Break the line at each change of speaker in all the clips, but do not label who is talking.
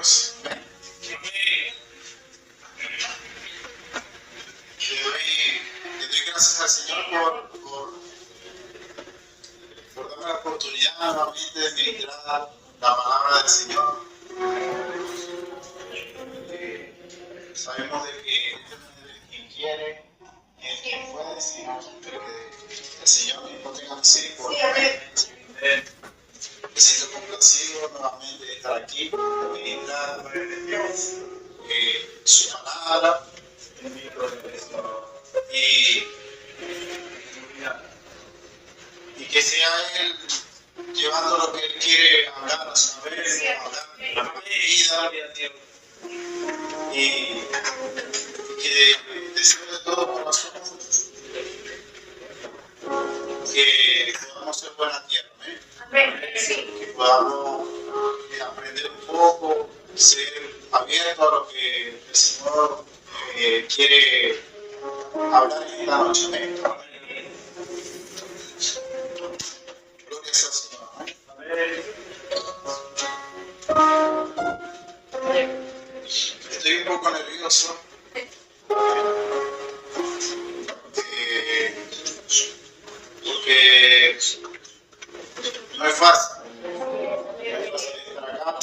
Dios. Amén. Le doy gracias al Señor por darme la oportunidad nuevamente de ministrar la palabra del Señor. Sabemos de que quien quiere y el quien puede, sino que el Señor mismo tenga misericordia. Me siento complacido nuevamente de estar aquí, de ministrar su palabra y que sea Él llevando lo que Él quiere hablar a su vez, hablar a mi vida, y que deseo de todo corazón que podamos ser buena tierra, que podamos aprender un poco, ser abiertos a lo que el Señor quiere hablar en esta noche. Gloria sea al Señor. Estoy un poco nervioso porque no es fácil. No es fácil estar acá,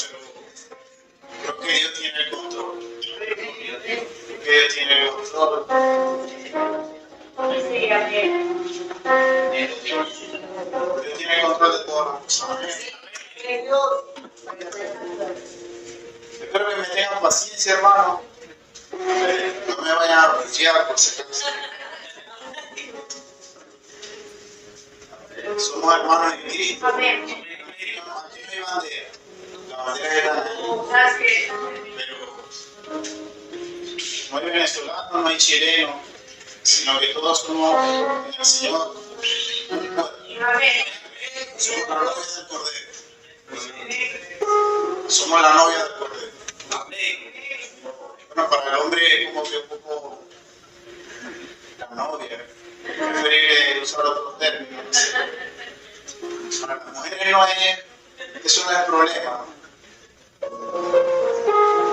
pero creo que Dios tiene el control. Creo que Dios tiene el control. Dios tiene el control de todas las cosas. Espero que me tengan paciencia, hermano. No me vayan a bloquear por si acaso. Somos hermanos en Cristo. Aquí no hay bandera. La bandera es grande. Pero no hay venezolano, no hay chileno, sino que todos somos en el Señor. Somos la novia del Cordero. Somos la novia del Cordero. Bueno, para el hombre como que un poco la novia. Prefiere usar otros términos. Para las mujeres no es, eso no es el problema.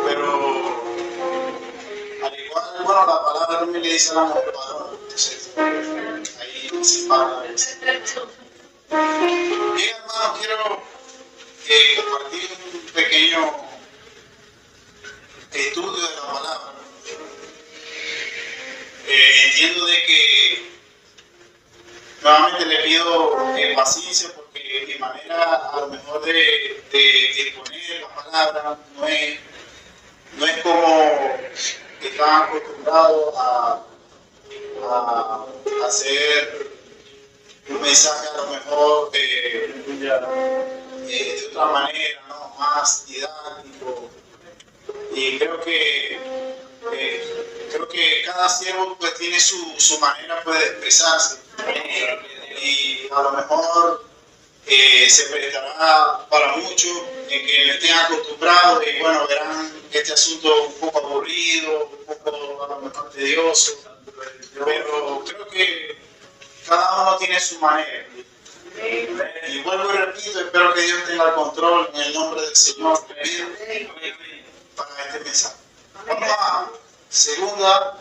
Pero al igual, bueno, la palabra también le dice a la mujer varón. Entonces, ahí se para. Bien, hermano, quiero compartir un pequeño estudio de la palabra. Entiendo de que nuevamente le pido paciencia porque mi manera a lo mejor de exponer la palabra no es como están acostumbrados a hacer un mensaje a lo mejor de otra manera, ¿no? Más didáctico. Y creo que cada siervo pues tiene su manera pues, de expresarse. Y a lo mejor se prestará para muchos que no estén acostumbrados y bueno, verán este asunto un poco aburrido, un poco a lo mejor tedioso, pero creo que cada uno tiene su manera. Y vuelvo y repito, espero que Dios tenga el control en el nombre del Señor para este mensaje. Vamos a segunda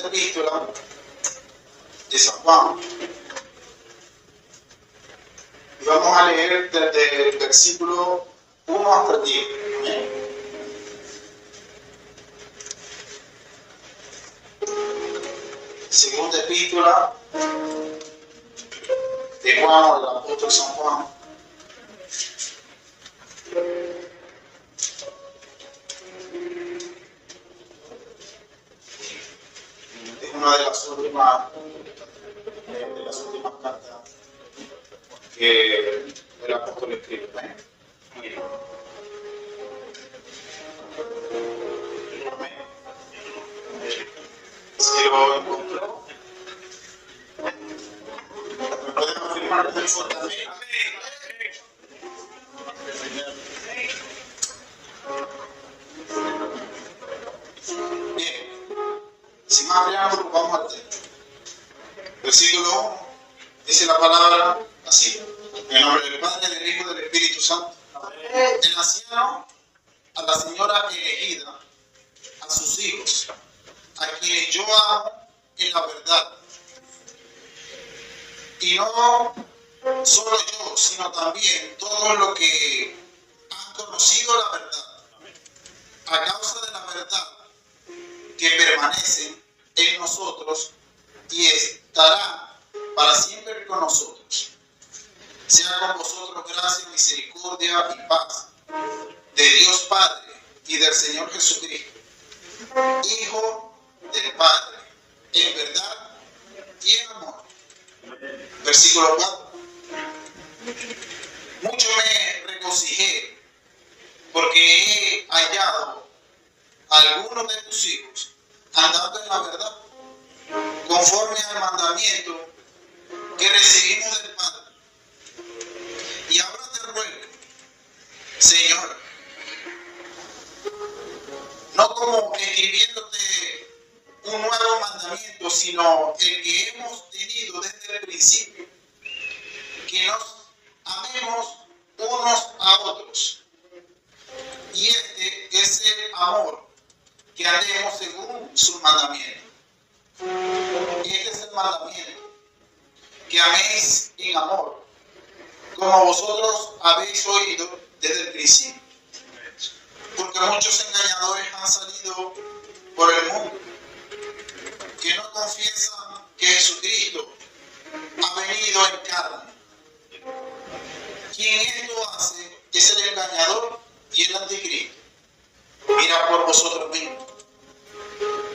epístola de San Juan. Y vamos a leer desde el versículo 1 hasta el 10. Segunda epístola de Juan, del apóstol San Juan. Es una de las últimas cartas que el apóstol escribe. Si lo encontró, ¿me pueden afirmar muy fuertemente? Bien, sin más preámbulos, vamos al texto. Versículo 1 dice la palabra así: en el nombre del Padre, del Hijo y del Espíritu Santo. El anciano a la señora elegida, a sus hijos, a quienes yo amo en la verdad. Y no solo yo, sino también todos los que han conocido la verdad, a causa de la verdad que permanece en nosotros y estará para siempre con nosotros. Sea con vosotros gracia, misericordia y paz de Dios Padre y del Señor Jesucristo, Hijo del Padre, en verdad y en amor. Versículo 4. Mucho me regocijé porque he hallado a algunos de tus hijos andando en la verdad, conforme al mandamiento que recibimos del Padre. Y ahora te ruego, Señor, no como escribiéndote un nuevo mandamiento, sino el que hemos tenido desde el principio, que nos amemos unos a otros. Y este es el amor, que andemos según su mandamiento. Este es el mandamiento, que améis en amor, como vosotros habéis oído desde el principio. Porque muchos engañadores han salido por el mundo, que no confiesan que Jesucristo ha venido en carne. Quien esto hace es el engañador y el anticristo. Mira por vosotros mismos,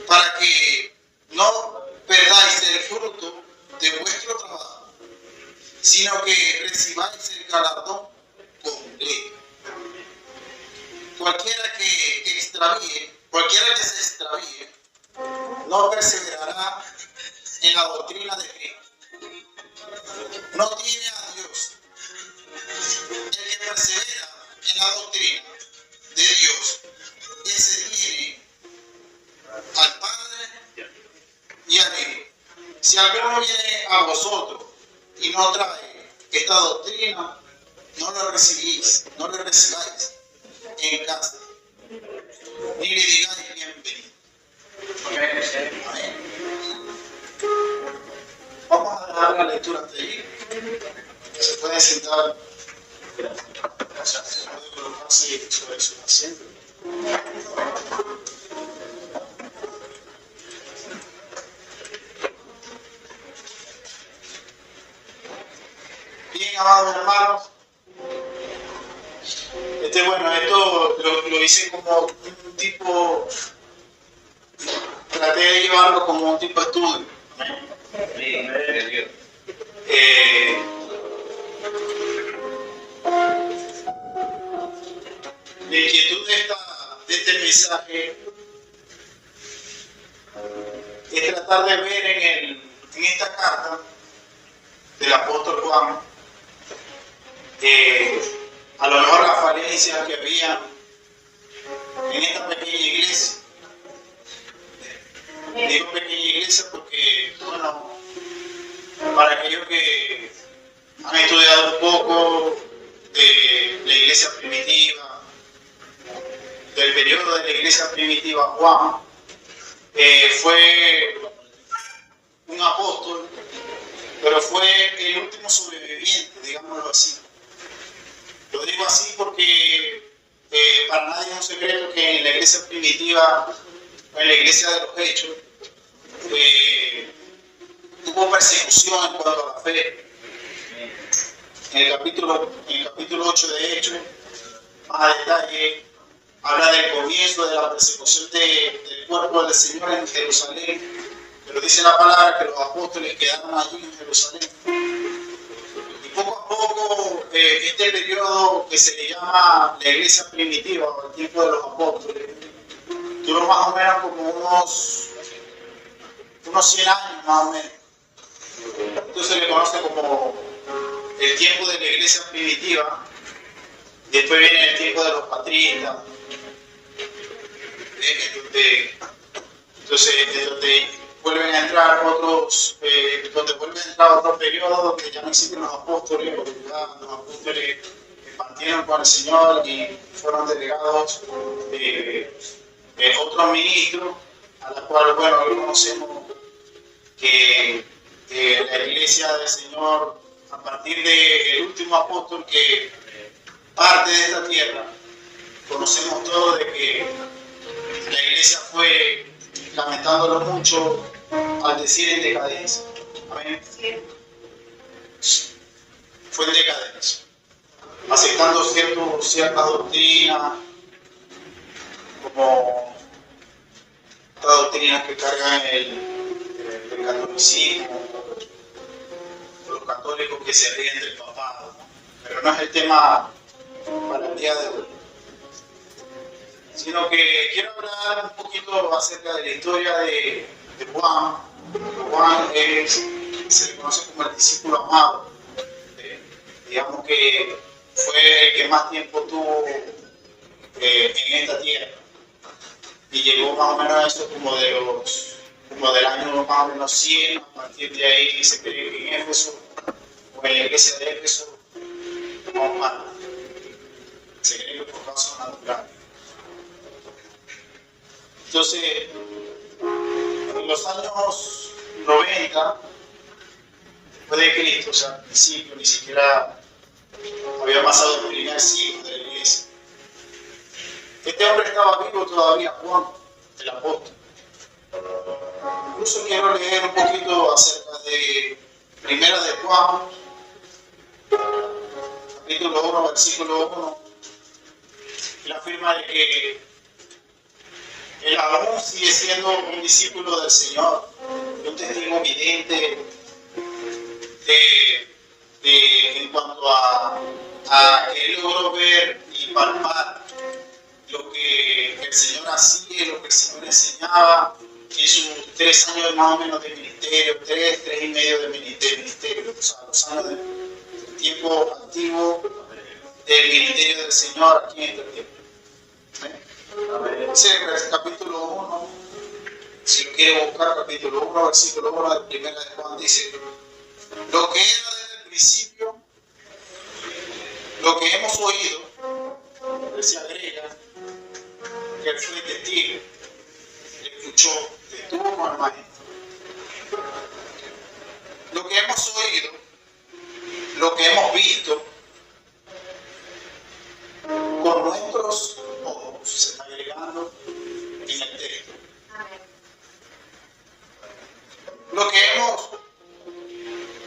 para que no perdáis el fruto de vuestro trabajo, sino que recibáis el galardón completo. Cualquiera que se extravíe, no perseverará en la doctrina de Cristo. No tiene a Dios. El que persevera en la doctrina de Dios, ese tiene al Padre y al Hijo. Si alguno viene a vosotros y no trae esta doctrina, no lo recibáis en casa, ni le digáis bienvenido. Amén. Vamos a dejar la lectura hasta ahí. Se pueden sentar. Se puede colocarse sobre su asiento. Bien, amados hermanos. Esto lo hice como un tipo, traté de llevarlo como un tipo de estudio. La inquietud de este mensaje es tratar de ver en esta carta del apóstol Juan a lo mejor las falencias que había en esta pequeña iglesia. Digo pequeña iglesia porque, bueno, para aquellos que han estudiado un poco de la iglesia primitiva, del periodo de la iglesia primitiva, Juan fue un apóstol, pero fue el último sobreviviente, digámoslo así. Lo digo así porque para nadie es un secreto que en la iglesia primitiva, en la iglesia de los Hechos, hubo persecución en cuanto a la fe. En el capítulo 8 de Hechos, más a detalle, habla del comienzo de la persecución del cuerpo del Señor en Jerusalén. Pero dice la palabra que los apóstoles quedaron allí en Jerusalén. Y poco a poco, este periodo que se le llama la iglesia primitiva, o el tiempo de los apóstoles, duró más o menos como unos 100 años más o menos. Entonces se le conoce como el tiempo de la iglesia primitiva. Después viene el tiempo de los patristas, donde vuelven a entrar otros, donde vuelven a entrar otro periodo donde ya no existen los apóstoles, porque ya los apóstoles partieron con el Señor y fueron delegados otros ministros, a la cual, bueno, hoy conocemos que la iglesia del Señor, a partir del último apóstol que parte de esta tierra, conocemos todos de que la iglesia fue, lamentándolo mucho, al decir en decadencia. Amén. Fue en decadencia, aceptando ciertas doctrinas, como estas doctrinas que cargan el catolicismo, los católicos que se ríen del papado, ¿no? Pero no es el tema para el día de hoy, sino que quiero hablar un poquito acerca de la historia de Juan. Juan se le conoce como el discípulo amado. Digamos que fue el que más tiempo tuvo en esta tierra y llegó más o menos a eso como del año más o menos 100. A partir de ahí se cree que en Éfeso o en la iglesia de Éfeso no para, se cree que por causa natural. Entonces, en los años 90 después de Cristo, o sea, al principio ni siquiera había pasado el primer siglo de la iglesia. Este hombre estaba vivo todavía, Juan, el apóstol. Incluso quiero leer un poquito acerca de Primera de Juan, capítulo 1, versículo 1. Él afirma de que él aún sigue siendo un discípulo del Señor, un testigo evidente en cuanto a que él logró ver y palpar lo que el Señor hacía, lo que el Señor enseñaba en sus 3 años más o menos de ministerio, 3 y medio de ministerio, o sea, los años del tiempo antiguo del ministerio del Señor aquí en este tiempo. Ese es el capítulo 1, si lo quiere buscar, capítulo 1, versículo 1 de Primera de Juan, dice: lo que era desde el principio, lo que hemos oído, él se agrega que él fue testigo, escuchó, estuvo con el maestro. Lo que hemos oído, lo que hemos visto, con nuestros ojos, se está agregando en el texto. Lo que hemos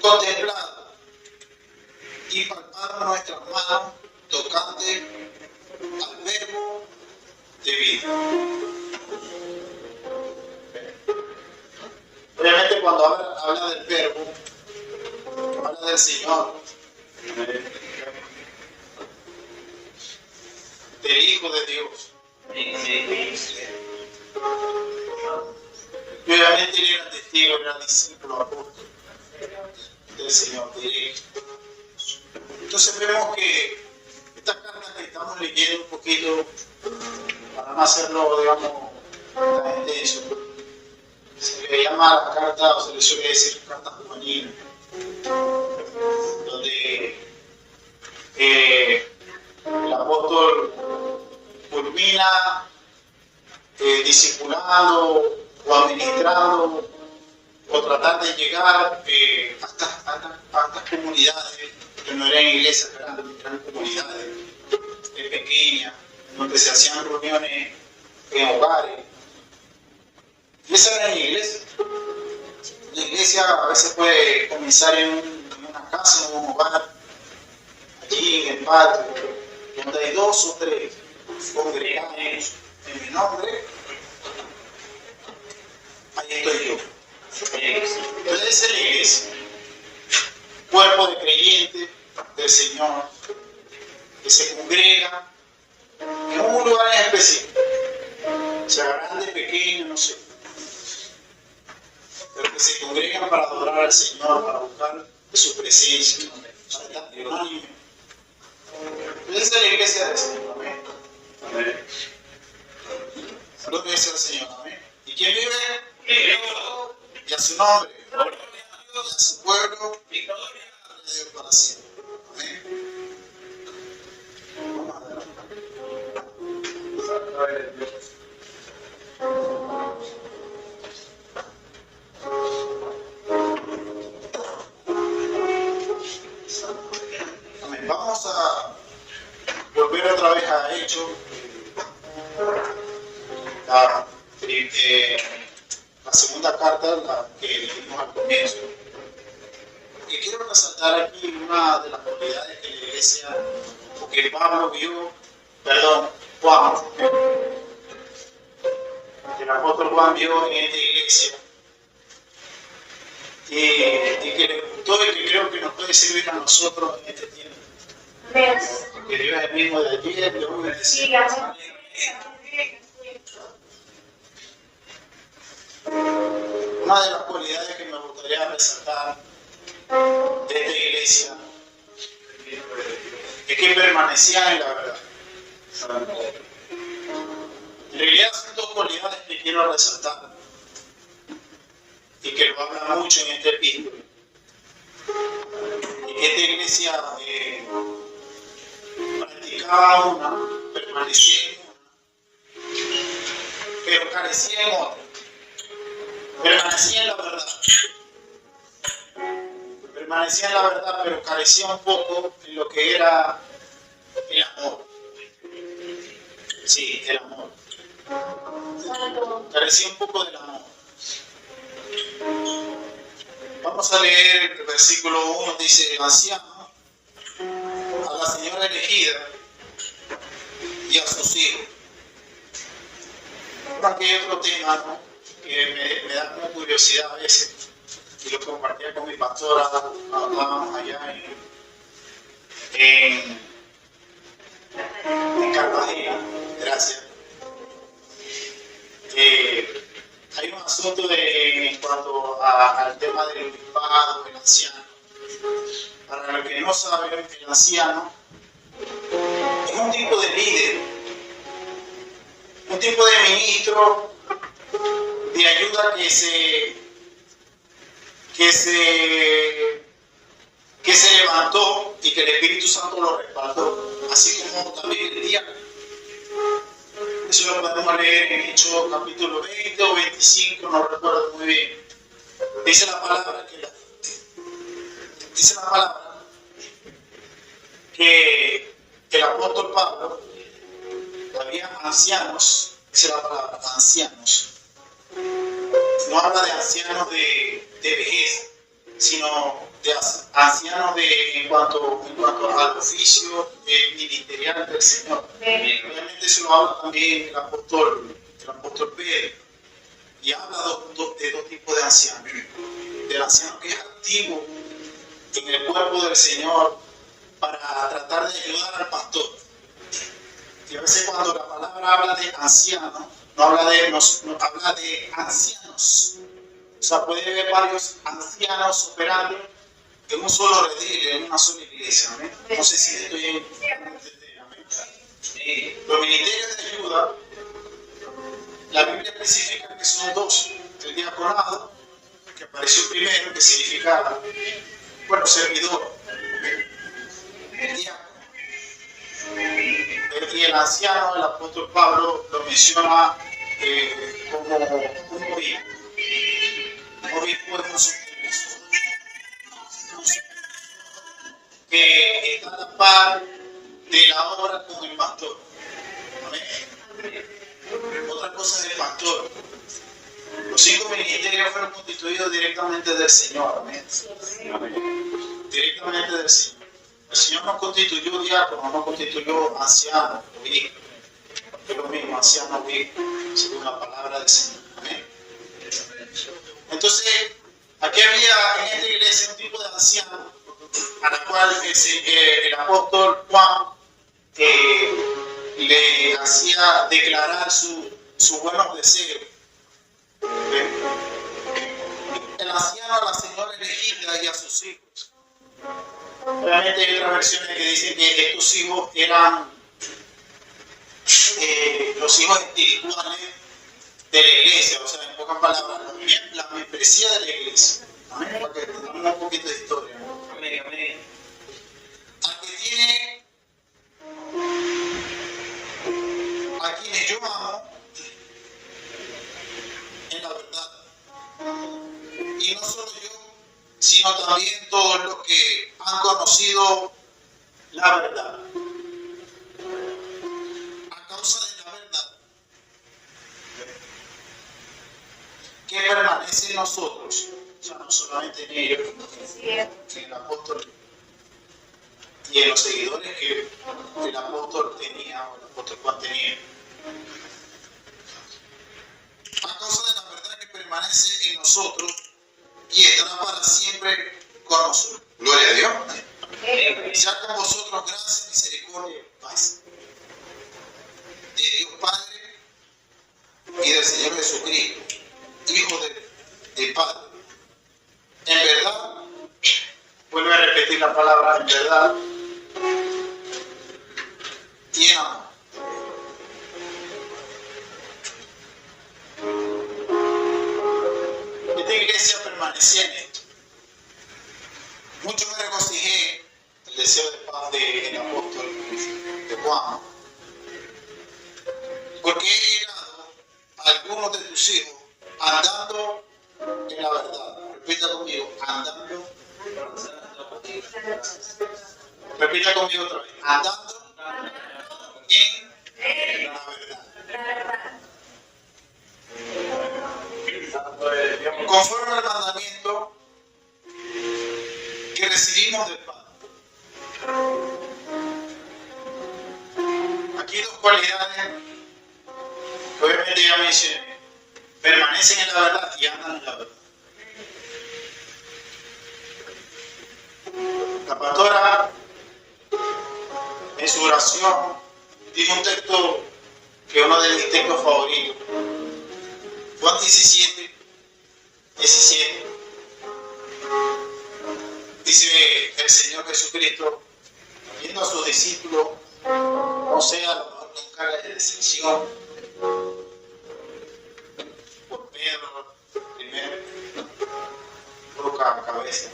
contemplado y palpado en nuestras manos tocante al verbo de vida. Obviamente cuando habla del verbo, habla del Señor, del Hijo de Dios. Y obviamente él era testigo, era discípulo, apóstol del Señor directo. Entonces vemos que esta carta que estamos leyendo un poquito, para no hacerlo, digamos, tan intenso, se le llama la carta, o se le suele decir carta juvenil, donde el apóstol culmina discipulando o administrando o tratar de llegar a estas comunidades que no eran iglesias grandes, eran comunidades pequeñas, donde se hacían reuniones en hogares. Y esa era la iglesia. La iglesia a veces puede comenzar en una casa, en un hogar, allí en el patio, donde hay 2 o 3 congregados en mi nombre. Ahí estoy yo. Entonces esa es la iglesia. Cuerpo de creyentes del Señor que se congrega en un lugar en específico, sea grande, pequeño, no sé, pero que se congregan para adorar al Señor, para buscar de su presencia, para estar unánime. Entonces esa es la iglesia del Señor, amén. Amén. Gloria sea al Señor, amén. ¿Y quién vive? Y a su nombre, y a su pueblo, y a Dios para siempre. Amén. vamos a volver otra vez a Hechos, la segunda carta, la que leímos al comienzo. Y quiero resaltar aquí una de las cualidades que la iglesia, porque Juan, el apóstol Juan vio en esta iglesia y que le gustó y que creo que nos puede servir a nosotros en este tiempo. Que Dios es el mismo de ayer, de hoy, de siempre. Una de las cualidades que me gustaría resaltar de esta iglesia es que permanecían en la verdad. En realidad son dos cualidades que quiero resaltar y que lo habla mucho en este epístola. Y que esta iglesia practicaba una, permanecía en una, pero carecía en otra. Permanecía en la verdad. Permanecía en la verdad, pero carecía un poco en lo que era el amor. Sí, el amor. Carecía un poco del amor. Vamos a leer el versículo 1, dice: el anciano a la señora elegida y a sus hijos. Por aquí hay otro tema, ¿no?, que me da como curiosidad a veces, y lo compartía con mi pastora, hablábamos allá en Cartagena, gracias. Hay un asunto en cuanto al tema del obispado, el anciano. Para los que no saben, el anciano es un tipo de líder, un tipo de ministro de ayuda que se levantó y que el Espíritu Santo lo respaldó, así como también el diácono. Eso lo podemos leer en Hechos capítulo 20 o 25, no recuerdo muy bien. Dice la palabra que el apóstol Pablo, había ancianos, dice la palabra, ancianos. No habla de ancianos de vejez, sino de ancianos en cuanto al oficio ministerial del Señor. Obviamente eso lo habla también el apóstol Pedro, y habla de dos tipos de ancianos: del anciano que es activo en el cuerpo del Señor para tratar de ayudar al pastor. Y a veces cuando la palabra habla de anciano, no habla de ancianos. O sea, puede haber varios ancianos operando en un solo redil, en una sola iglesia. ¿Amén? No sé si estoy en entender. ¿Amén? Los ministerios de ayuda, la Biblia especifica que son dos: el diaconado, que apareció primero, que significa, servidor, el diácono. Y el anciano, el apóstol Pablo lo menciona como un obispo. Un obispo es un supervisor que está a la par de la obra con el pastor. ¿Amén? Otra cosa es el pastor. Los 5 ministerios fueron constituidos directamente del Señor. ¿Amén? Directamente del Señor. El Señor nos constituyó diáconos, nos constituyó ancianos, obispo. Es lo mismo, anciano, obispo, según la palabra del Señor. Amén. Entonces, aquí había en esta iglesia un tipo de anciano a la cual el apóstol Juan le hacía declarar sus buenos deseos. El anciano a la señora elegida y a sus hijos. Obviamente hay otras versiones que dicen que estos hijos eran los hijos espirituales de la iglesia, o sea, en pocas palabras, la membresía de la iglesia. Amén. Para que tengamos un poquito de historia. Amén, amén. Al que tiene, a quienes yo amo, en la verdad. Y no solo yo, sino también todos los que han conocido la verdad. A causa de la verdad que permanece en nosotros, o sea, no solamente en ellos, en el apóstol y en los seguidores que el apóstol tenía o el apóstol Juan tenía. A causa de la verdad que permanece en nosotros y estará para siempre con nosotros. Gloria a Dios. Sea con vosotros gracia, misericordia y paz. De Dios Padre y del Señor Jesucristo, Hijo del Padre. En verdad, vuelve a repetir la palabra en verdad y en amor. Esta iglesia permanecía en esto. Mucho me regocijé el deseo de paz del apóstol de Juan, porque he llegado a algunos de tus hijos andando en la verdad. Repita conmigo, andando. Repita conmigo otra vez, andando en la verdad. Conforme al mandamiento que recibimos del Padre. Aquí dos cualidades que obviamente ya mencioné. Permanecen en la verdad y andan en la verdad. La pastora en su oración dijo un texto que es uno de mis textos favoritos. Juan 17. Dice el Señor Jesucristo, viendo a sus discípulos, no sea a lo mejor con cara de decepción, por Pedro, primero, por cabeza.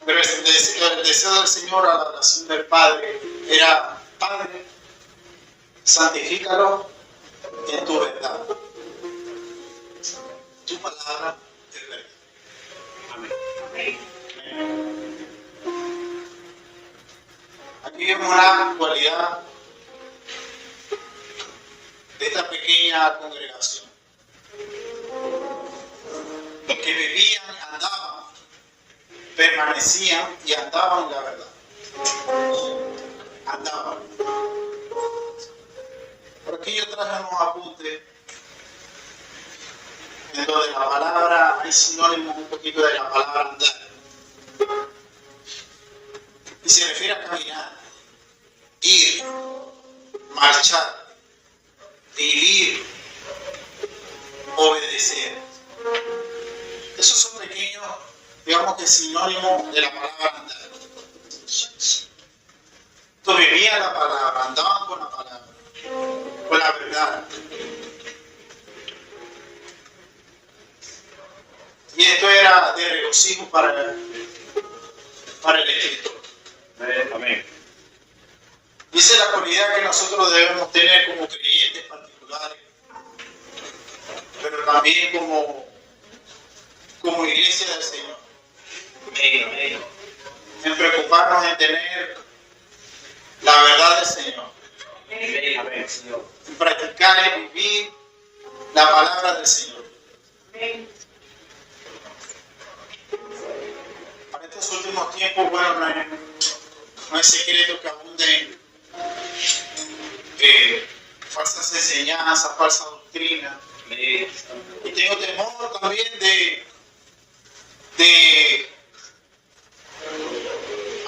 Pero el deseo del Señor a la oración del Padre era: Padre, santifícalo en tu verdad. Tu palabra es verdad. Amén. Aquí vemos una cualidad de esta pequeña congregación. Los que vivían, andaban, permanecían y andaban en la verdad. Andaban. Por aquí yo traje unos apuntes en donde la palabra, hay sinónimos un poquito de la palabra andar. Y se refiere a caminar, ir, marchar, vivir, obedecer. Esos son pequeños, digamos que sinónimos de la palabra andar. Entonces vivían la palabra, andaban con la palabra, con la verdad. Y esto era de regocijo para el escritor.
Amén.
Dice la cualidad que nosotros debemos tener como creyentes particulares, pero también como iglesia del Señor.
Amén.
En preocuparnos en tener la verdad del Señor.
Amén, Señor.
En practicar y vivir la palabra del Señor. Para estos últimos tiempos, bueno, no es secreto que abunden falsas enseñanzas, falsa doctrina. Y tengo temor también de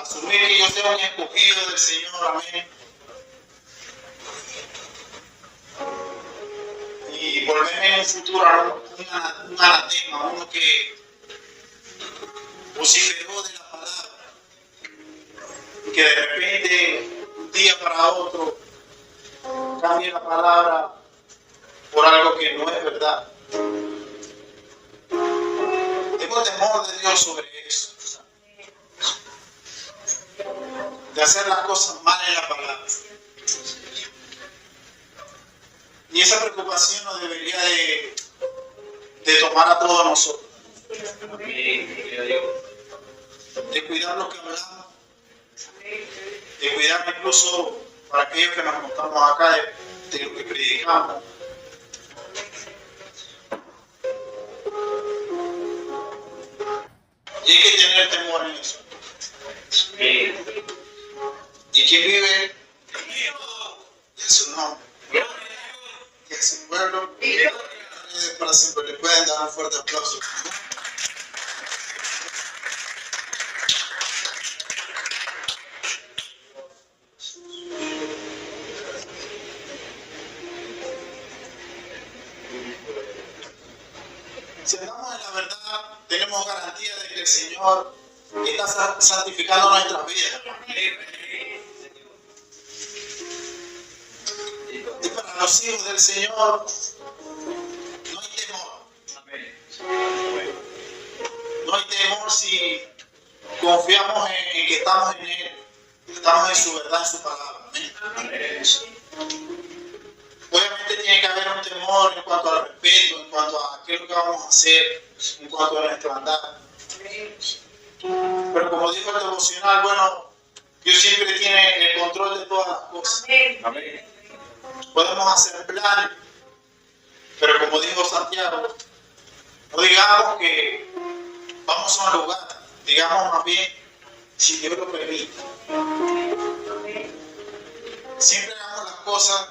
asumir que yo sea un escogido del Señor, amén. Y volverme en un futuro un anatema, uno que vociferó de la palabra, y que de repente, un día para otro, cambie la palabra por algo que no es verdad. Tengo temor de Dios sobre eso, de hacer las cosas mal en la palabra. Y esa preocupación nos debería de tomar a todos nosotros.
Amén. Gloria a Dios.
De cuidar lo que hablamos, de cuidar incluso para aquellos que nos montamos acá de lo que predicamos. Y hay que tener temor en eso.
Amén.
¿Y quién vive? En su nombre. Que es su pueblo. Para siempre le pueden dar un fuerte aplauso. Si andamos en la verdad, tenemos garantía de que el Señor está santificando nuestras vidas. Y para los hijos del Señor no hay temor.
Amén.
No hay temor si confiamos en que estamos en Él, estamos en su verdad, en su palabra. Amén. Obviamente tiene que haber un temor en cuanto al respeto, en cuanto a qué es lo que vamos a hacer, en cuanto a nuestra andar. Pero como dijo el devocional, bueno, Dios siempre tiene el control de todas las cosas.
Amén.
Podemos hacer planes, pero como dijo Santiago, no digamos que vamos a un lugar, digamos más bien, si Dios lo permite. Siempre hagamos las cosas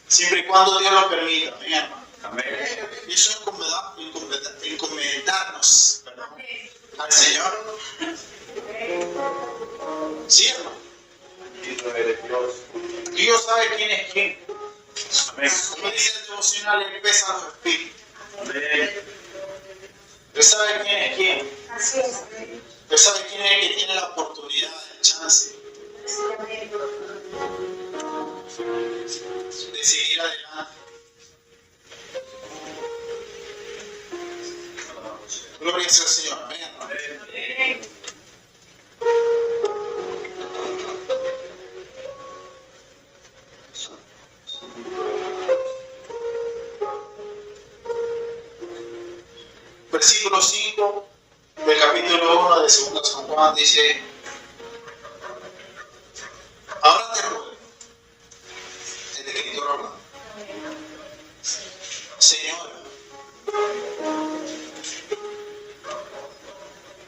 siempre y cuando Dios lo permita, mi hermano.
Amén.
Y eso es encomendarnos, ¿verdad?, al Señor. Sí, hermano.
Bendito eres Dios.
Dios sabe quién es quién.
Amén.
Como dice el devocional, Él pesa los espíritus.
Amén.
Él sabe quién es quién.
Así es.
Él sabe quién es el que tiene la oportunidad, el chance de seguir adelante. Gloria sea al Señor. Amén, hermano.
Amén.
Versículo 5 del capítulo 1 de 2 San Juan dice: ahora te ruego, el escritor hablando, Señor,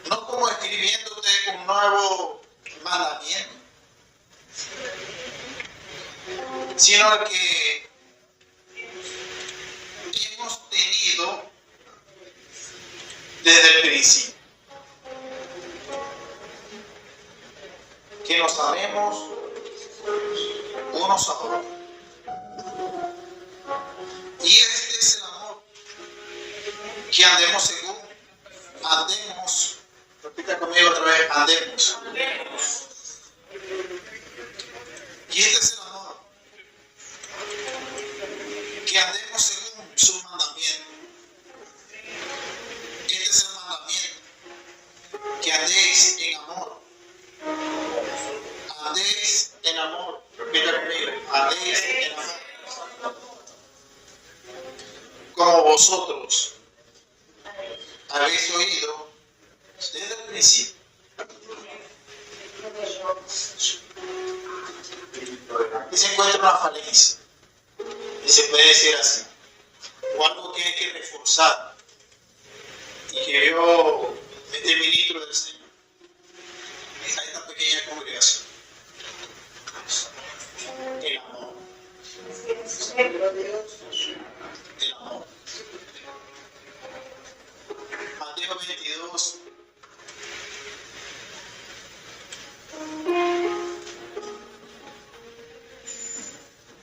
no como escribiéndote un nuevo mandamiento, sino el que hemos tenido desde el principio, que nos amemos unos a otros. Y este es el amor, que andemos, repita conmigo otra vez, andemos. Y este es el amor, que andemos según sus mandamientos. Este es el mandamiento, que andéis en amor. Andéis en amor. Repita conmigo, andéis en amor. Como vosotros habéis oído desde el principio. Aquí se encuentra una falencia, y se puede decir así, o algo que hay que reforzar, y que vio este ministro del Señor a esta pequeña congregación: el amor. El amor. Mateo 22.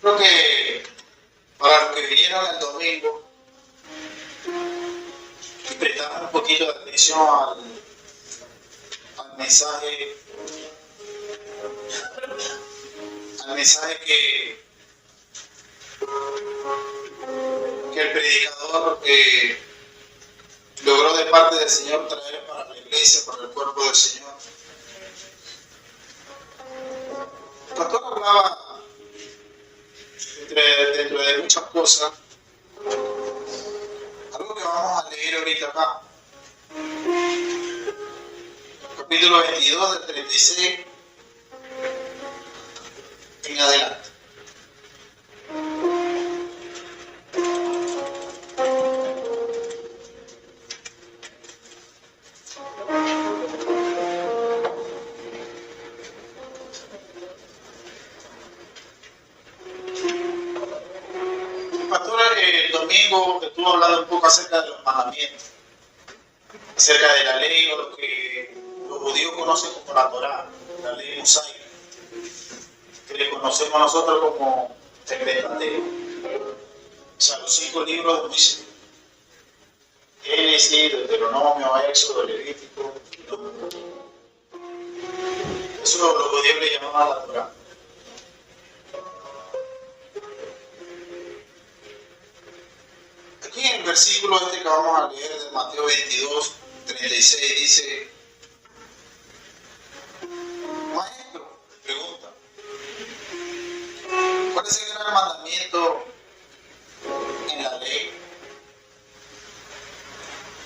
Creo que para los que vinieron el domingo y prestaron un poquito de atención al mensaje que el predicador logró de parte del Señor traer para la iglesia, para el cuerpo del Señor. El pastor hablaba, dentro de muchas cosas, algo que vamos a leer ahorita acá. Capítulo 22 del 36 en adelante. El pastor el domingo estuvo hablando un poco acerca de los mandamientos, acerca de la ley o lo que los judíos conocen como la Torá, la ley mosaica, que le conocemos nosotros como el Pentateuco, o sea, los 5 libros de Moisés: Génesis, Deuteronomio, Éxodo, Levítico. Eso los judíos le llamaban la Torá. Aquí en el versículo que vamos a leer de Mateo 22, 36 dice: Maestro, pregunta, ¿cuál es el gran mandamiento en la ley?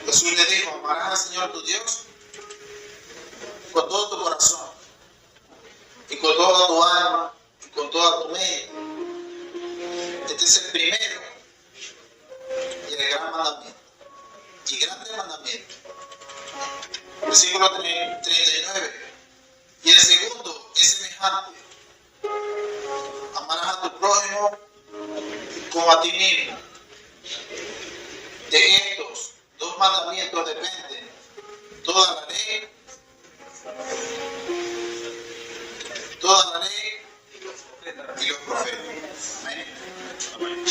Jesús le dijo: amarás al Señor tu Dios con todo tu corazón, y con toda tu alma, y con toda tu mente. Este es el primero y el gran mandamiento, y grande mandamiento. Versículo 39. Y el segundo es semejante: amarás a tu prójimo como a ti mismo. De estos 2 mandamientos dependen toda la ley y los profetas. Amén.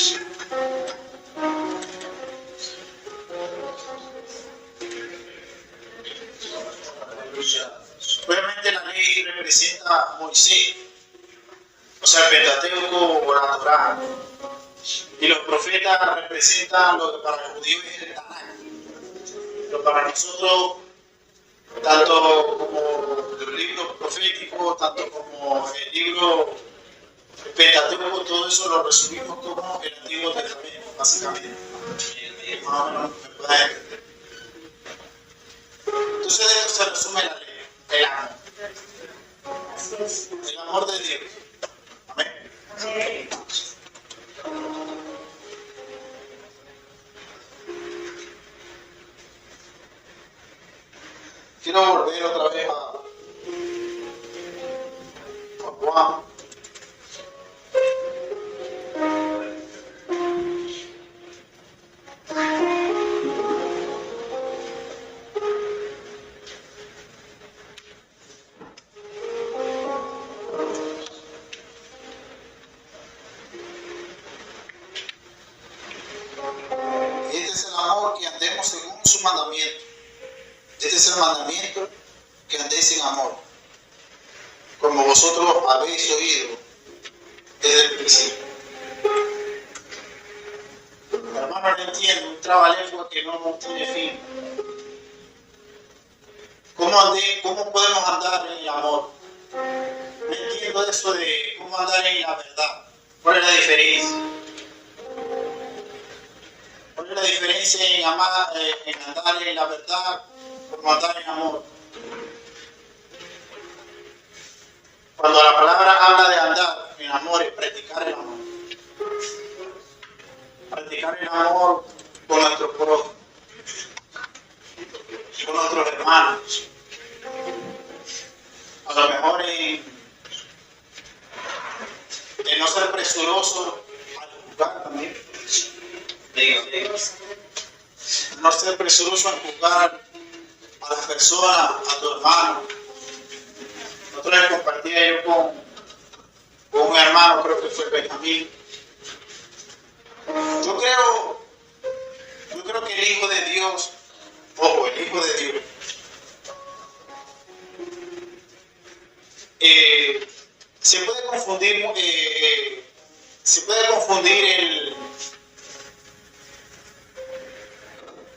Obviamente la ley representa a Moisés, o sea, el Pentateuco o la Torá, y los profetas representan lo que para los judíos es el Tanaj, pero para nosotros, tanto como los libros proféticos, tanto como el libro Pentateuco, todo eso lo resumimos como el Antiguo Testamento, básicamente. Más o menos me pueden entender. Entonces de esto se resume la ley, el amor. El amor de Dios. Amén. Quiero volver otra vez a Juan. Este es el amor, que andemos según su mandamiento. Este es el mandamiento, que andéis en amor, como vosotros habéis oído desde el principio. Hermano, no entiendo, un trabalengua que no tiene fin. ¿Cómo podemos andar en el amor? No entiendo eso de cómo andar en la verdad. ¿Cuál es la diferencia? ¿Cuál es la diferencia en andar en la verdad como andar en amor? Cuando la palabra habla de andar en amor, es practicar el amor. Practicar el amor con nuestro prójimo, con nuestros hermanos. A lo mejor en no ser presuroso al juzgar también. No ser presuroso al juzgar a las personas, a tu hermano. Nosotros les compartía yo con un hermano, creo que fue Benjamín. Yo creo que el Hijo de Dios, ojo, el Hijo de Dios, se puede confundir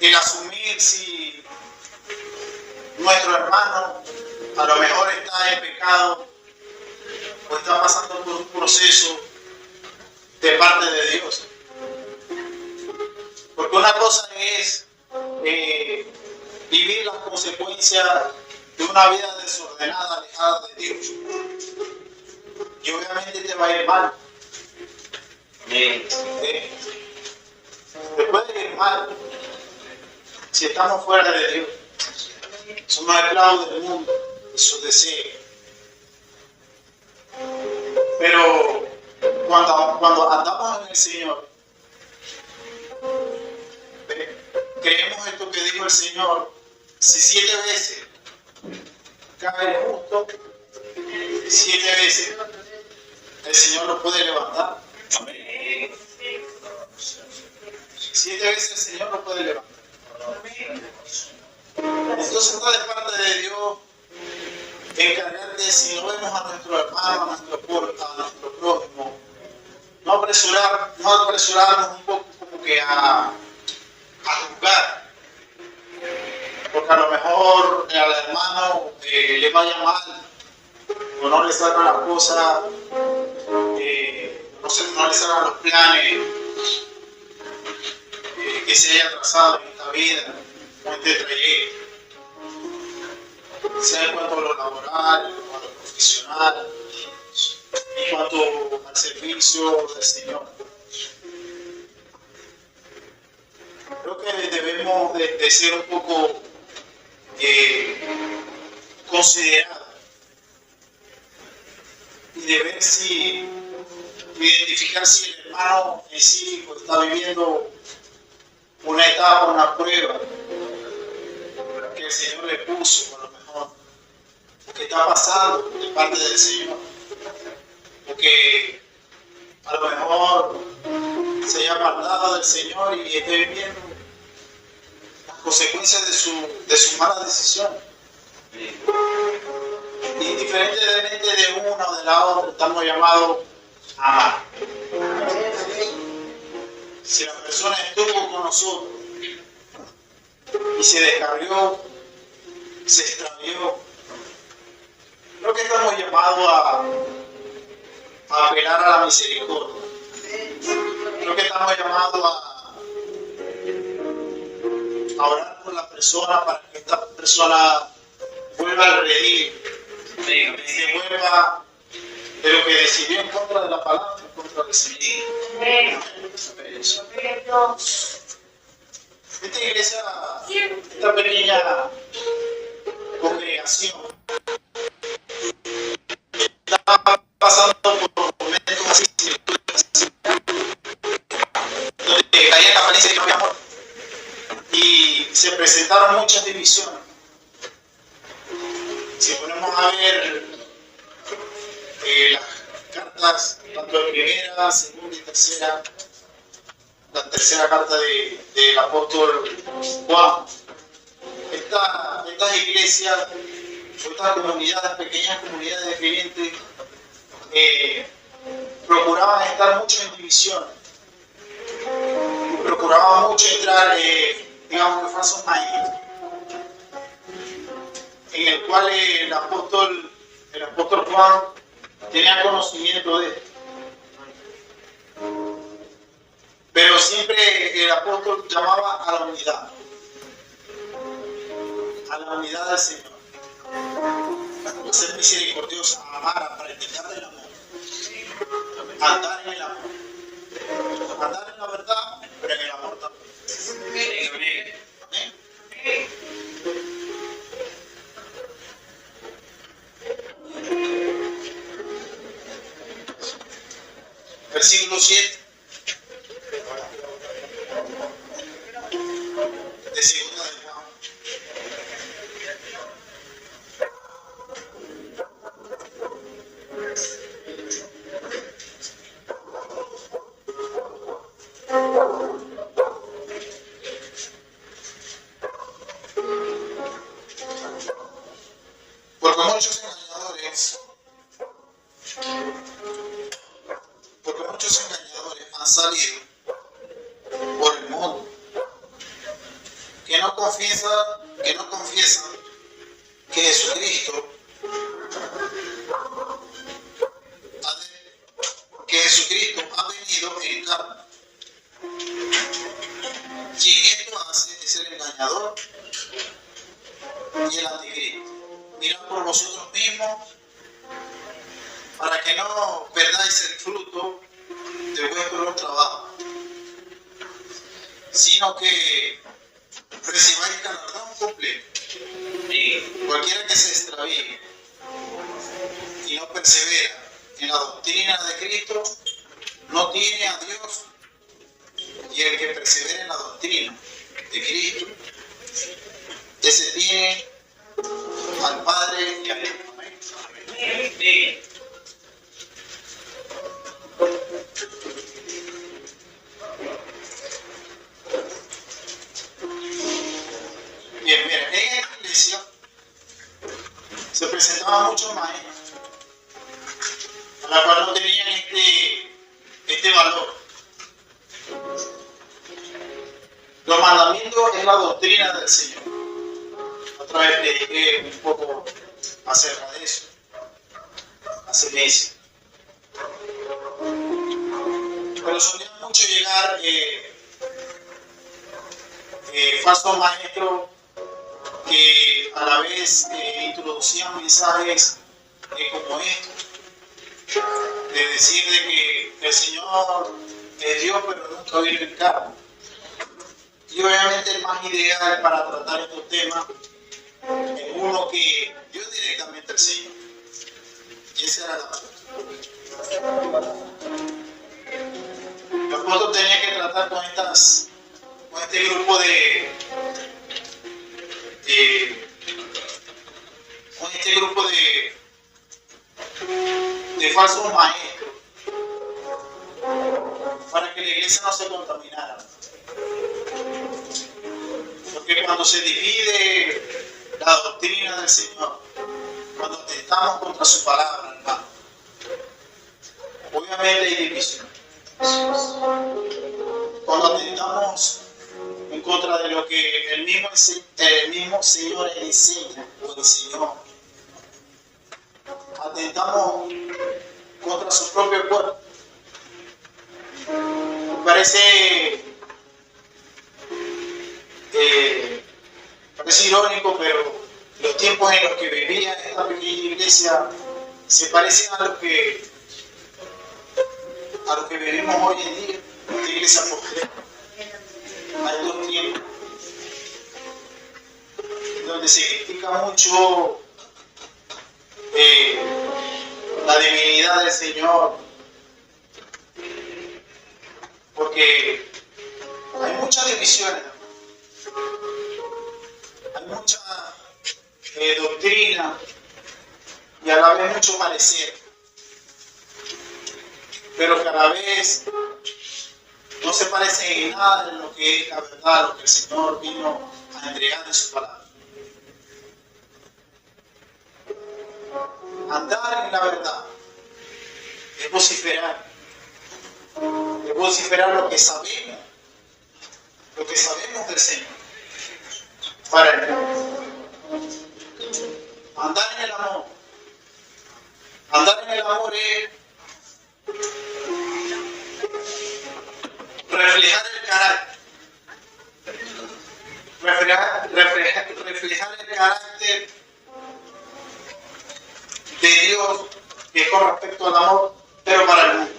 el asumir si nuestro hermano a lo mejor está en pecado o está pasando por un proceso de parte de Dios. Porque una cosa es vivir las consecuencias de una vida desordenada, alejada de Dios. Y obviamente te va a ir mal. Te puede ir mal si estamos fuera de Dios. Somos esclavos del mundo, de sus deseos. Pero cuando andamos en el Señor, creemos esto que dijo el Señor: si 7 veces cae el justo, 7 veces el Señor lo puede levantar. 7 veces el Señor lo puede levantar. Entonces está de parte de Dios encargarte, si no vemos a nuestro hermano, a nuestro prójimo, no apresurarnos un poco como que a juzgar, porque a lo mejor al hermano le vaya mal, o no le salgan las cosas, no le salgan los planes, que se haya trazado en esta vida, o en este trayecto, sea en cuanto a lo laboral, en cuanto a lo profesional, en cuanto al servicio del Señor. Creo que debemos de ser un poco considerados y de ver identificar si el hermano en sí pues, está viviendo una etapa, una prueba que el Señor le puso, a lo mejor, que está pasando de parte del Señor, porque a lo mejor se haya apartado del Señor y esté viviendo las consecuencias de su mala decisión. Indiferentemente de una o de la otra, estamos llamados a amar. Si la persona estuvo con nosotros y se descarrió, se extravió, creo que estamos llamados a apelar a la misericordia. Creo que estamos llamados a orar por la persona para que esta persona vuelva al redil, se vuelva de lo que decidió en contra de la palabra, en contra del Señor. Esta iglesia, esta pequeña congregación, está pasando por momentos así, donde caía en la apariencia que no había amor, y se presentaron muchas divisiones. Si ponemos a ver las cartas, tanto de primera, segunda y tercera, la tercera carta del apóstol Juan, estas iglesias, estas comunidades, pequeñas comunidades de creyentes, procuraban estar mucho en divisiones, procuraban mucho entrar, digamos que falsos maestros, en el cual el apóstol Juan tenía conocimiento de esto. Pero siempre el apóstol llamaba a la unidad del Señor, a ser misericordiosa, a amar, a practicar el amor, a andar en el amor, a andar en la verdad, pero en el amor también. Amén. Versículo 7 de segunda de Juan. Porque muchos engañadores han salido por el mundo, que no confiesan que Jesucristo ha venido en carne. quien esto hace es el engañador y el anticristo. Mirad por vosotros mismos para que no perdáis el fruto de vuestro trabajo, sino que recibáis galardón completo. Cualquiera que se extravíe y no persevera en la doctrina de Cristo no tiene a Dios, y el que persevera en la doctrina de Cristo, ese tiene al Padre y a Dios. Amén. Bien, mira, en esta iglesia se presentaban muchos maestros, a la cual no tenían este valor. Los mandamientos es la doctrina del Señor. Otra vez le dije un poco acerca de eso, hace meses. Pero solían mucho llegar falsos maestros que a la vez introducían mensajes como estos, de decir de que el Señor es Dios pero nunca vino en carne. Y obviamente el más ideal para tratar estos temas es uno que dio directamente al Señor, y ese era el apóstol. El apóstol tenía que tratar con este grupo de falsos maestros, para que la iglesia no se contaminara. Porque cuando se divide la doctrina del Señor, cuando atentamos contra su palabra, hermano, obviamente hay división. Cuando atentamos en contra de lo que el mismo Señor enseña o enseñó, atentamos contra su propio cuerpo. Me parece irónico, pero los tiempos en los que vivía esta pequeña iglesia se parecen a lo que vivimos hoy en día, esta iglesia postrera. Hay dos tiempos donde se critica mucho la divinidad del Señor, porque hay muchas divisiones, hay mucha doctrina y a la vez mucho parecer, pero que a la vez no se parece en nada de lo que es la verdad, lo que el Señor vino a entregar en su palabra. Andar en la verdad es vociferar lo que sabemos del Señor para el mundo. Andar en el amor es reflejar el carácter, reflejar el carácter de Dios, que es con respecto al amor, pero para el mundo.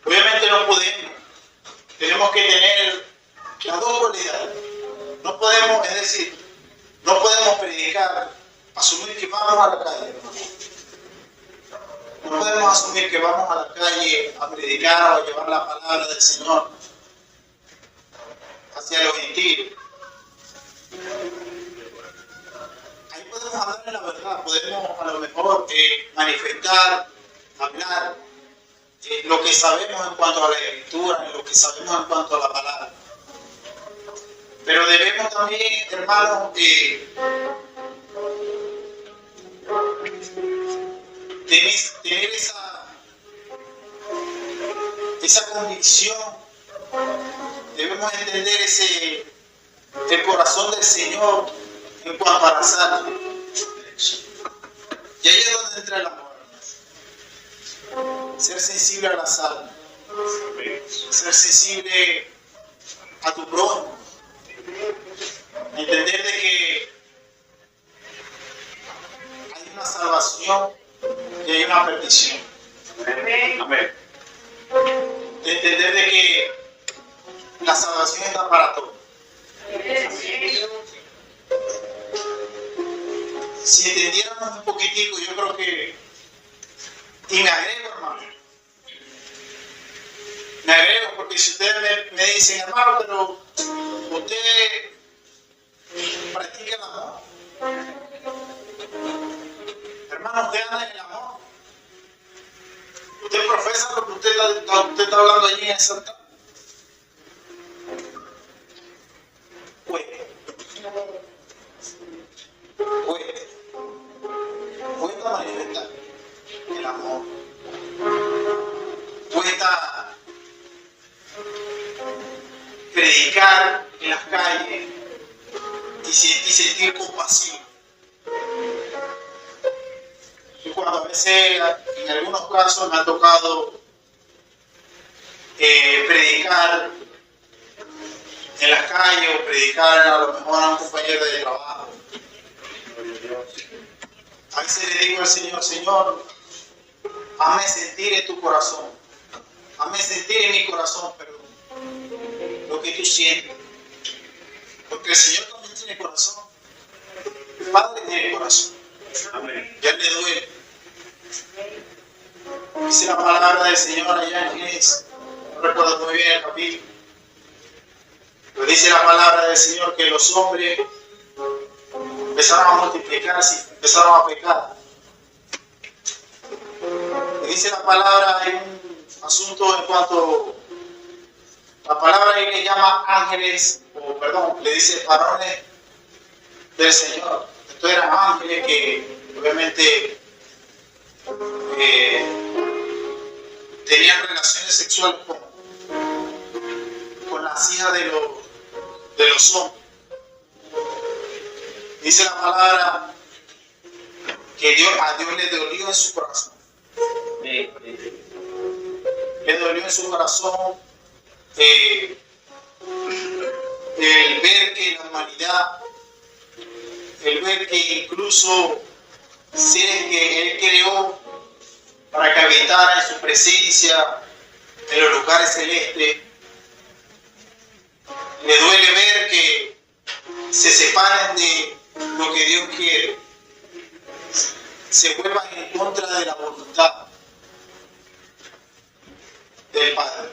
Obviamente no podemos, tenemos que tener las dos cualidades. No podemos, es decir, no podemos predicar, asumir que vamos a la calle. No podemos asumir que vamos a la calle a predicar o a llevar la palabra del Señor hacia los gentiles. Ahí podemos hablar de la verdad, podemos a lo mejor manifestar, hablar lo que sabemos en cuanto a la Escritura, lo que sabemos en cuanto a la palabra. Pero debemos también, hermanos, tener esa convicción. Debemos entender el corazón del Señor en cuanto a la salud. Y ahí es donde entra el amor. ser sensible a la sal,
Amén.
ser sensible a tu prójimo, entender de que hay una salvación y hay una perdición,
Amén. Amén.
de entender de que la salvación está para todos. Si entendiéramos un poquitico, yo creo que, y me agrego, hermano, me agrego, porque si ustedes me dicen, hermano, pero usted practica el amor, hermano, usted anda en el amor, usted profesa lo que usted está hablando allí en esa altar. Cuesta manifestar el amor, cuesta predicar en las calles y sentir compasión. Y cuando a veces, en algunos casos, me ha tocado predicar en las calles o predicar a lo mejor a un compañero de trabajo. A veces le digo al Señor, Señor, hazme sentir en tu corazón, hazme sentir en mi corazón, pero lo que tú sientes. Porque el Señor también tiene corazón, el Padre tiene corazón.
Amén.
Ya le duele. Dice la palabra del Señor allá en Génesis, no recuerdo muy bien el capítulo, pero dice la palabra del Señor que los hombres empezaron a multiplicarse, empezaron a pecar. Y dice la palabra, hay un asunto en cuanto la palabra ahí le llama ángeles, o perdón, le dice varones del Señor. Estos eran ángeles que obviamente tenían relaciones sexuales con las hijas de los hombres. Dice la palabra que a Dios le dolió en su corazón. Le dolió en su corazón el ver que la humanidad, el ver que incluso seres que Él creó para que habitaran en su presencia en los lugares celestes, le duele ver que se separen de lo que Dios quiere, se vuelvan en contra de la voluntad del Padre.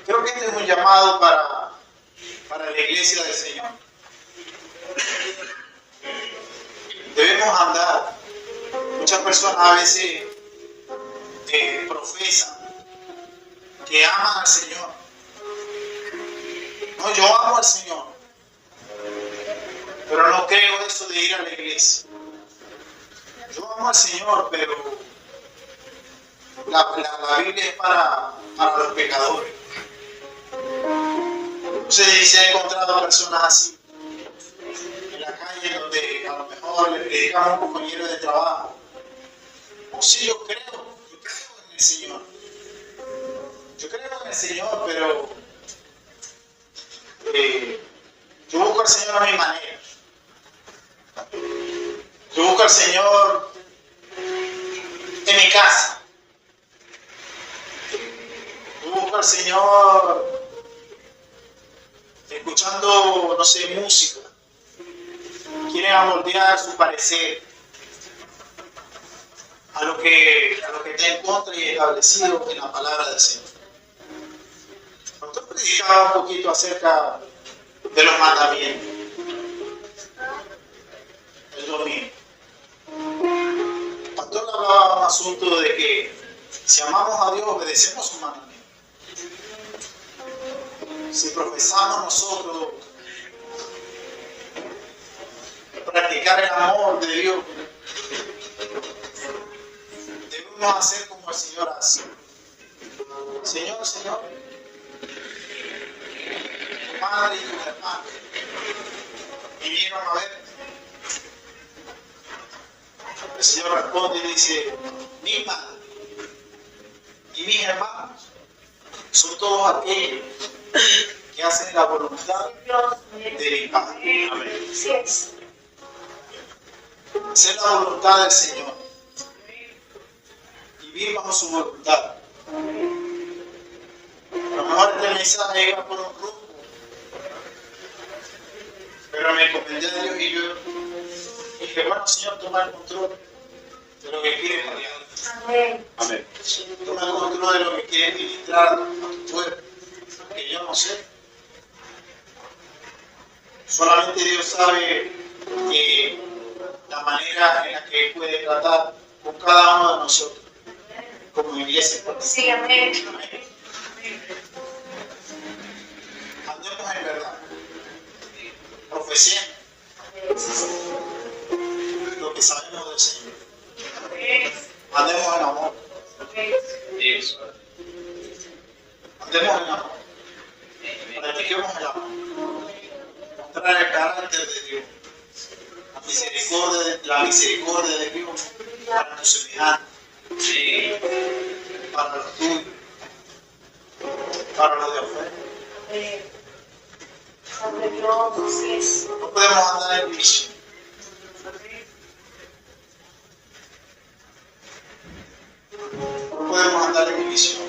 Creo que este es un llamado para la iglesia del Señor. Debemos andar. Muchas personas a veces profesan que aman al Señor. No, yo amo al Señor, pero no creo eso de ir a la iglesia. Yo amo al Señor, pero la Biblia es para los pecadores. No sé si se ha encontrado personas así en la calle donde a lo mejor le predicamos a un compañero de trabajo. No, sí, yo creo en el Señor. Yo creo en el Señor, pero yo busco al Señor a mi manera. Yo busco al Señor en mi casa. Yo busco al Señor escuchando, no sé, música. Quieren amoldear su parecer a lo que está en contra y establecido en la palabra del Señor. Nosotros predicaba un poquito acerca de los mandamientos el domingo. El pastor hablaba un asunto de que si amamos a Dios, obedecemos sus mandamientos. Si profesamos nosotros practicar el amor de Dios, debemos hacer como el Señor hace. Señor, tu madre y tu hermano vinieron a ver. El Señor responde y dice, mi madre y mis hermanos son todos aquellos que hacen la voluntad de mi Padre.
Amén.
Hacer la voluntad del Señor y vivir bajo su voluntad. A lo mejor este mensaje iba por un rumbo, pero me encomendé a Dios y yo dije, bueno, Señor, toma el control de lo que quieres hacer.
Amén.
Toma el control de lo que quieres ministrar a tu pueblo, que yo no sé. Solamente Dios sabe la manera en la que Él puede tratar con cada uno de nosotros, como iglesia.
Sí, amén.
Amén. Andemos en verdad, profecemos lo que sabemos del Señor. Andemos en amor. Andemos en amor. Practiquemos el amor. Mostrar el carácter de Dios. La misericordia de Dios para tus semejantes. Para los tuyos. Para los de afuera. No podemos andar en división. No podemos andar en división.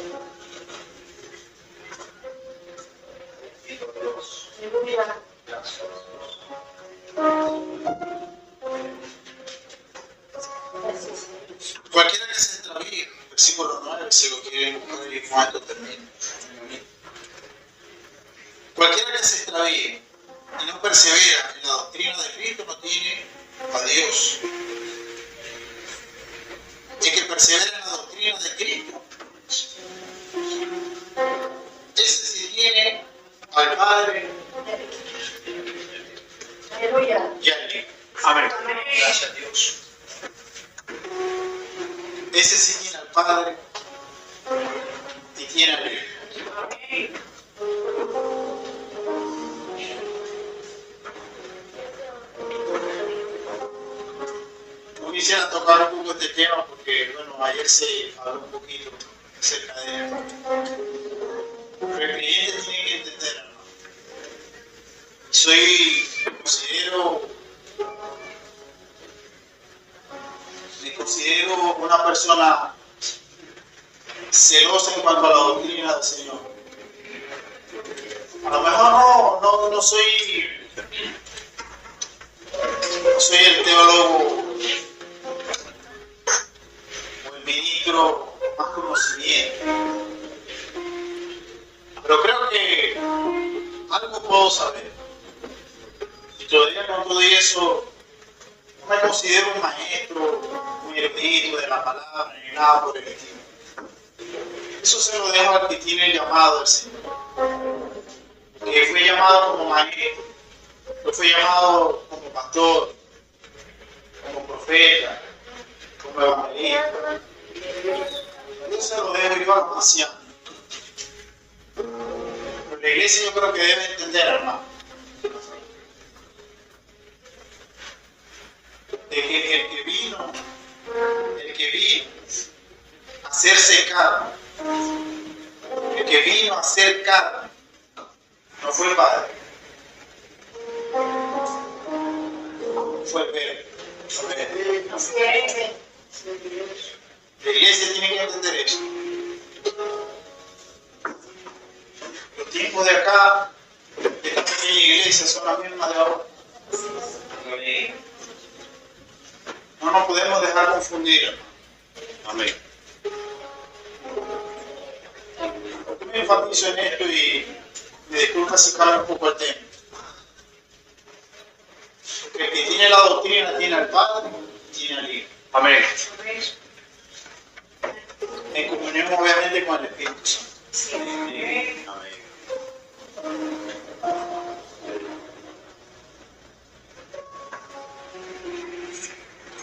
Cualquiera que se extravíe, versículo 9, si lo quieren buscar y con esto termino. Cualquiera que se extravíe y no persevera en la doctrina de Cristo no tiene a Dios. El que persevera en la doctrina de Cristo, ese sí tiene al Padre y al Hijo.
Amén.
Gracias a Dios. Ese sí tiene al Padre y tiene al Hijo. No quisiera tocar un poco este tema porque, bueno, ayer se habló un poquito acerca de él. Pero el creyente tiene que entender, hermano. Me considero una persona celosa en cuanto a la doctrina del Señor. A lo mejor no soy el teólogo o el ministro más conocimiento, pero creo que algo puedo saber. Y todavía con todo eso no me considero un maestro, un erudito de la palabra, ni nada por el estilo. Eso se lo dejo al que tiene el llamado del Señor, que fue llamado como maestro, que fue llamado como pastor, como profeta, como evangelista. Eso se lo dejo yo a los ancianos. Pero la iglesia yo creo que debe entender, hermano, de que el que vino a hacerse carne, el que vino a hacer carne, no fue el Padre, fue el Verbo. La iglesia tiene que entender eso. Los tiempos de acá, de esta pequeña iglesia, son las mismas de ahora. No nos podemos dejar confundir.
Amén.
Yo me enfatizo en esto y me disculpa si cambia un poco el tema. Porque el que tiene la doctrina tiene al Padre y tiene al Hijo.
Amén.
En comunión obviamente con el Espíritu Santo.
Amén.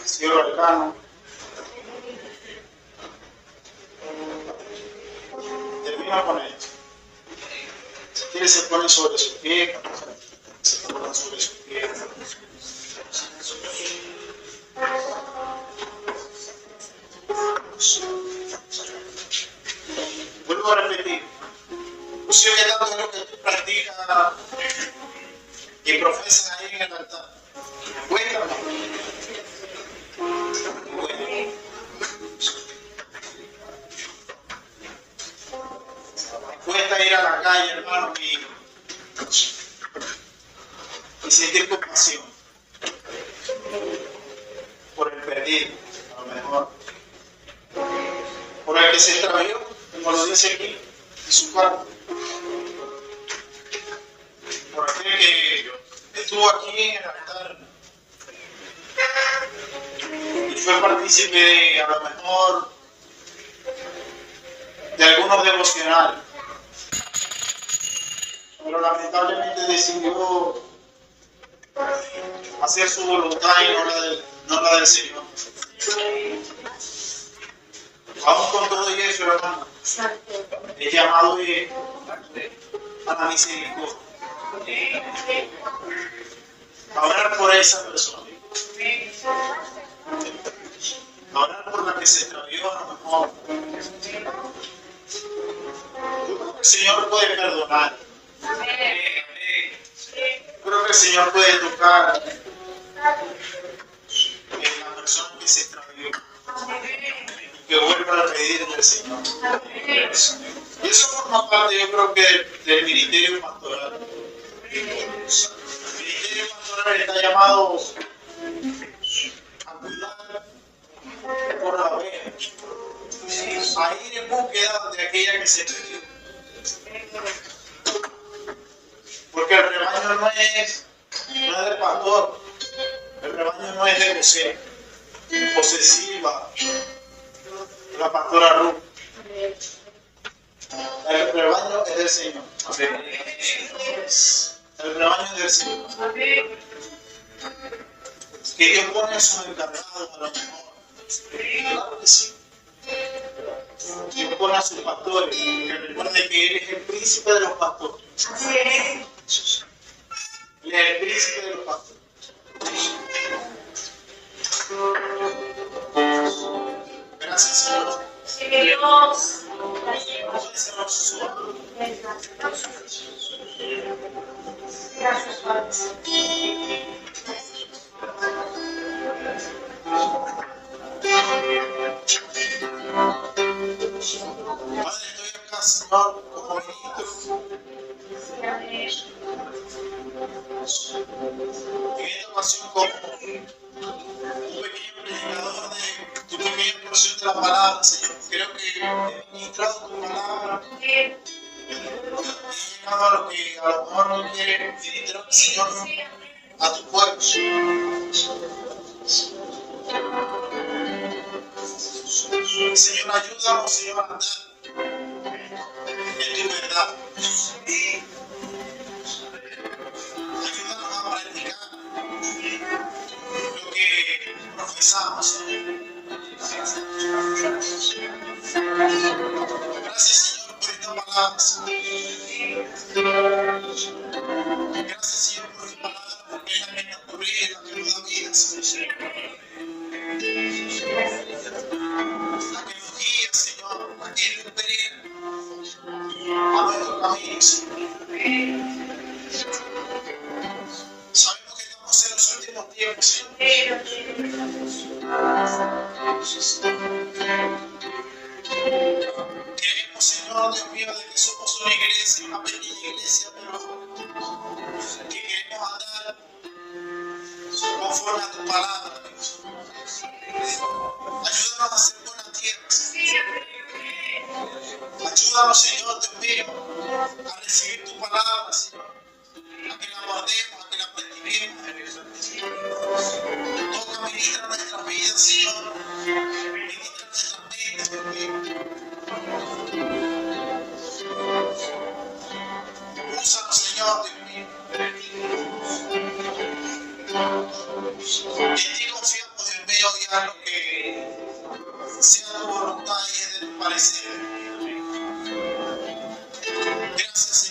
Cierro el cano. Termino con esto. Si quieres se ponen sobre sus pies, se ponen sobre sus pies. Vuelvo a repetir. Inclusive que tanto es lo que tú practicas y profesas ahí en el altar. Cuéntame. Bueno. Cuesta ir a la calle, hermano, y sentir compasión por el perdido, a lo mejor. Por el que se extravió, como lo dice aquí, en su cuarto. Por aquel que estuvo aquí en el altar y fue partícipe de, a lo mejor, de algunos devocionales, pero lamentablemente decidió hacer su voluntad y no la del Señor. Aún con todo eso, hermano, el llamado es a la misericordia. A orar por esa persona. A orar por la que se extravió, a lo mejor. Yo creo que el Señor puede perdonar. Yo creo que el Señor puede tocar en la persona que se extravió. Que vuelva a pedir del Señor. Y eso forma parte, yo creo que del ministerio pastoral. El ministerio pastoral está llamado a cuidar por la oveja, a ir en búsqueda de aquella que se perdió. Porque el rebaño no es del pastor, el rebaño no es de José Silva, la pastora Ruth. El rebaño es del Señor. El rebaño es del Señor. Que Dios pone a sus encargados a lo mejor. Claro que sí. Dios pone a sus pastores. Que recuerde que Él es el príncipe de los pastores. Él es el príncipe de los pastores. Gracias, Señor.
Dios. Gracias, Padre.
Padre, estoy acá, Señor, como ministro. En esta ocasión, como un pequeño predicador de tu pequeña porción de la palabra, Señor. Creo que he ministrado tu palabra. He llegado a lo que a lo mejor no quiere ministrar, Señor, a tu pueblo. Señor, ayúdanos, Señor, a andar en tu verdad. Ayúdanos a practicar lo que profesamos, Señor. Gracias, Señor, por esta palabra, Señor. Gracias, Señor, por tu palabra, porque es la que nos corrige, la que nos da vida, Señor. La que nos guía, Señor, la que nos peregrina a nuestro camino, Señor. Sabemos que estamos en los últimos tiempos, Señor. Creemos, Señor, Dios mío, de que somos una iglesia, una pequeña iglesia, pero que queremos andar conforme a tu palabra, Dios. Ayúdanos a hacer buenas tierras. Ayúdanos, Señor, Dios mío, a recibir tu palabra, Señor. A que la guardemos, a que la practiquemos. Toca, ministra nuestras vidas, Señor. Ministra nuestras mentes, Dios mío. Úsanos, Señor, Dios mío. En ti confiamos, Dios mío, y haz lo que sea tu voluntad y es de tu parecer. Gracias, Señor.